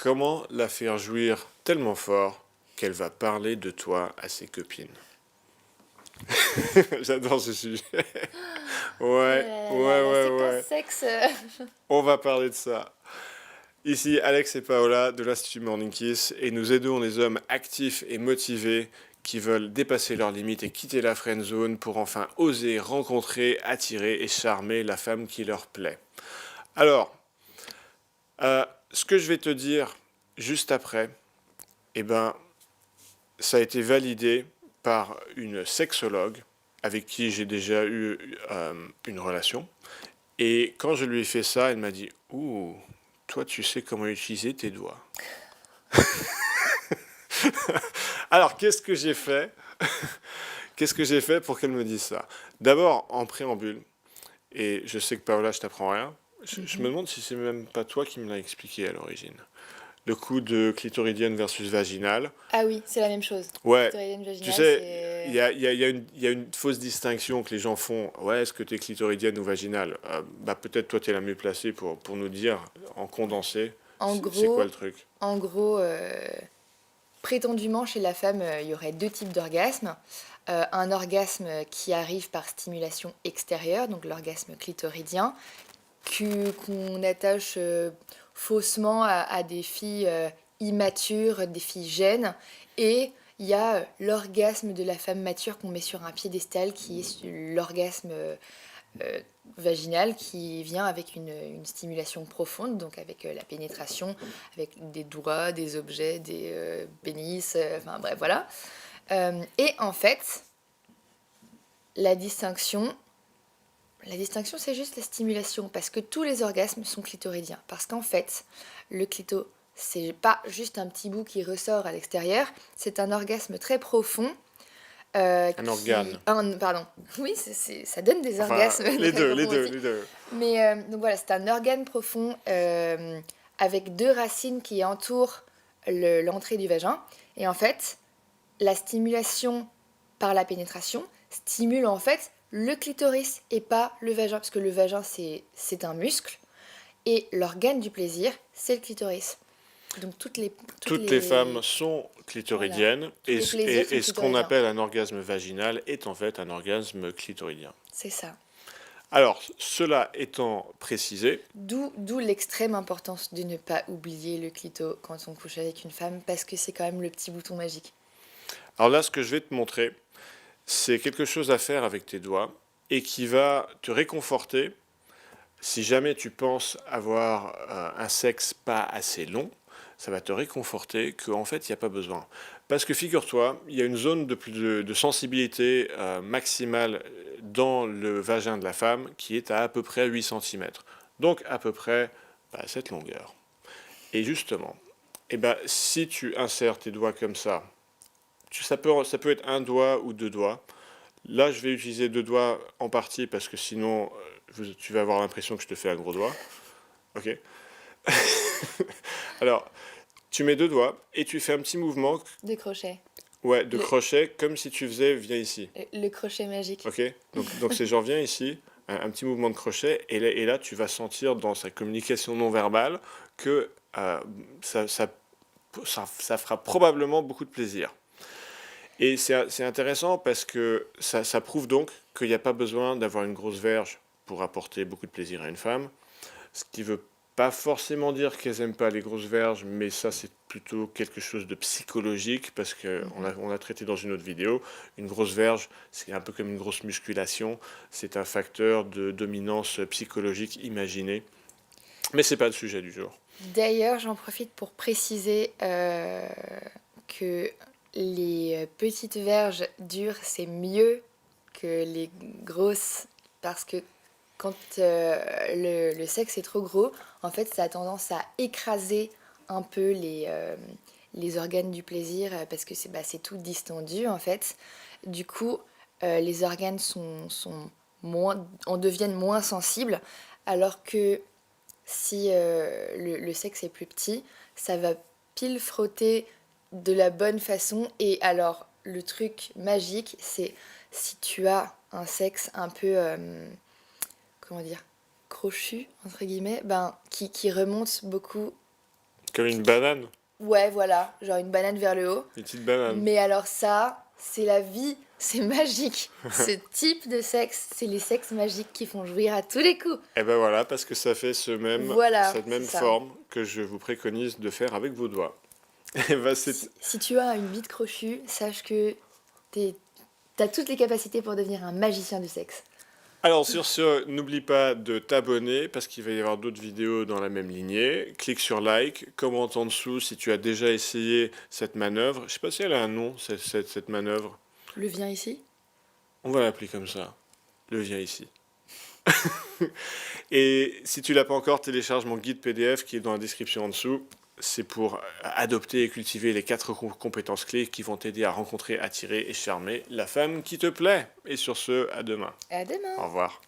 Comment la faire jouir tellement fort qu'elle va parler de toi à ses copines? J'adore ce sujet. Oh Ouais, là là là, ouais, la ouais, séquence ouais. sexe. On va parler de ça. Ici, Alex et Paola de l'Institut Morning Kiss, et nous aidons les hommes actifs et motivés qui veulent dépasser leurs limites et quitter la friend zone pour enfin oser rencontrer, attirer et charmer la femme qui leur plaît. Alors, ce que je vais te dire juste après, eh ben, ça a été validé par une sexologue avec qui j'ai déjà eu une relation. Et quand je lui ai fait ça, elle m'a dit: Ouh, toi, tu sais comment utiliser tes doigts. Alors, qu'est-ce que j'ai fait? Qu'est-ce que j'ai fait pour qu'elle me dise ça? D'abord, en préambule, et je sais que Paola, je t'apprends rien, je me Mhm. demande si c'est même pas toi qui me l'as expliqué à l'origine. Le coup de clitoridienne versus vaginale. Ah oui, c'est la même chose. Ouais, Clitoridienne tu vaginale, sais, il c'est... y a, il y a- il y a il y a une fausse distinction que les gens font. Ouais, est-ce que tu es clitoridienne ou vaginale? Bah, peut-être toi, tu es la mieux placée pour nous dire, en condensé, En c'est quoi le gros, truc? en gros, prétendument, chez la femme, il y aurait deux types d'orgasmes. Un orgasme qui arrive par stimulation extérieure, donc l'orgasme clitoridien, qu'on attache faussement à des filles immatures, des filles jeunes. Et il y a l'orgasme de la femme mature qu'on met sur un piédestal, qui est l'orgasme euh, vaginal, qui vient avec une stimulation profonde, donc avec la pénétration, avec des doigts, des objets, des pénis, enfin bref, voilà. Et en fait, la distinction, la distinction, c'est juste la stimulation, parce que tous les orgasmes sont clitoridiens. Parce qu'en fait, le clito, c'est pas juste un petit bout qui ressort à l'extérieur, c'est un orgasme très profond. Un organe. Pardon. Oui, ça donne des Enfin, orgasmes les très deux, les profonds deux, aussi. les deux. Mais donc voilà, c'est un organe profond avec deux racines qui entourent l'entrée du vagin. Et en fait, la stimulation par la pénétration stimule en fait le clitoris et pas le vagin, parce que le vagin c'est un muscle et l'organe du plaisir c'est le clitoris. Donc toutes Toutes les femmes les sont voilà, clitoridiennes tous les plaisirs sont et ce qu'on clitoridiens. appelle un orgasme vaginal est en fait un orgasme clitoridien. C'est ça. Alors, cela étant précisé, D'où l'extrême importance de ne pas oublier le clito quand on couche avec une femme, parce que c'est quand même le petit bouton magique. alors là, ce que je vais te montrer, c'est quelque chose à faire avec tes doigts et qui va te réconforter si jamais tu penses avoir un sexe pas assez long. Ça va te réconforter qu'en fait, il n'y a pas besoin. Parce que figure-toi, il y a une zone de sensibilité maximale dans le vagin de la femme qui est à peu près 8 cm. Donc à peu près cette longueur. Et justement, eh ben, si tu insères tes doigts comme ça peut être un doigt ou deux doigts. Là, je vais utiliser deux doigts en partie parce que sinon, tu vas avoir l'impression que je te fais un gros doigt. Ok. Alors, tu mets deux doigts et tu fais un petit mouvement, De crochet. ouais, de Le, crochet comme si tu faisais viens ici. le crochet magique. Ok. Donc c'est genre viens ici, un petit mouvement de crochet et là, tu vas sentir dans sa communication non verbale que ça, ça, ça fera probablement beaucoup de plaisir. Et c'est intéressant parce que ça prouve donc qu'il n'y a pas besoin d'avoir une grosse verge pour apporter beaucoup de plaisir à une femme. Ce qui veut pas forcément dire qu'elles n'aiment pas les grosses verges, mais ça c'est plutôt quelque chose de psychologique parce qu'on Mhm. on a traité dans une autre vidéo. Une grosse verge, c'est un peu comme une grosse musculation. C'est un facteur de dominance psychologique imaginé. Mais c'est pas le sujet du jour. D'ailleurs, j'en profite pour préciser que les petites verges dures, c'est mieux que les grosses, parce que quand le sexe est trop gros, en fait, ça a tendance à écraser un peu les organes du plaisir, parce que c'est tout distendu, en fait. Du coup, les organes sont en deviennent moins sensibles, alors que si le sexe est plus petit, ça va pile frotter de la bonne façon. Et alors, le truc magique, c'est si tu as un sexe un peu, comment dire, crochu, entre guillemets, ben, qui remonte beaucoup Comme une banane, Ouais, voilà, genre une banane vers le haut. une petite banane. Mais alors ça, c'est la vie, c'est magique. Ce type de sexe, c'est les sexes magiques qui font jouir à tous les coups. Et ben voilà, parce que ça fait Voilà, cette même c'est ça. forme que je vous préconise de faire avec vos doigts. Et ben c'est... Si tu as une bite crochue, sache que t'as toutes les capacités pour devenir un magicien du sexe. Alors sur ce, n'oublie pas de t'abonner parce qu'il va y avoir d'autres vidéos dans la même lignée. Clique sur like, commente en dessous si tu as déjà essayé cette manœuvre. Je sais pas si elle a un nom, cette manœuvre. Le viens ici? On va l'appeler comme ça. Le viens ici. Et si tu l'as pas encore, télécharge mon guide PDF qui est dans la description en dessous. C'est pour adopter et cultiver les 4 compétences clés qui vont t'aider à rencontrer, attirer et charmer la femme qui te plaît. Et sur ce, à demain. À demain! Au revoir.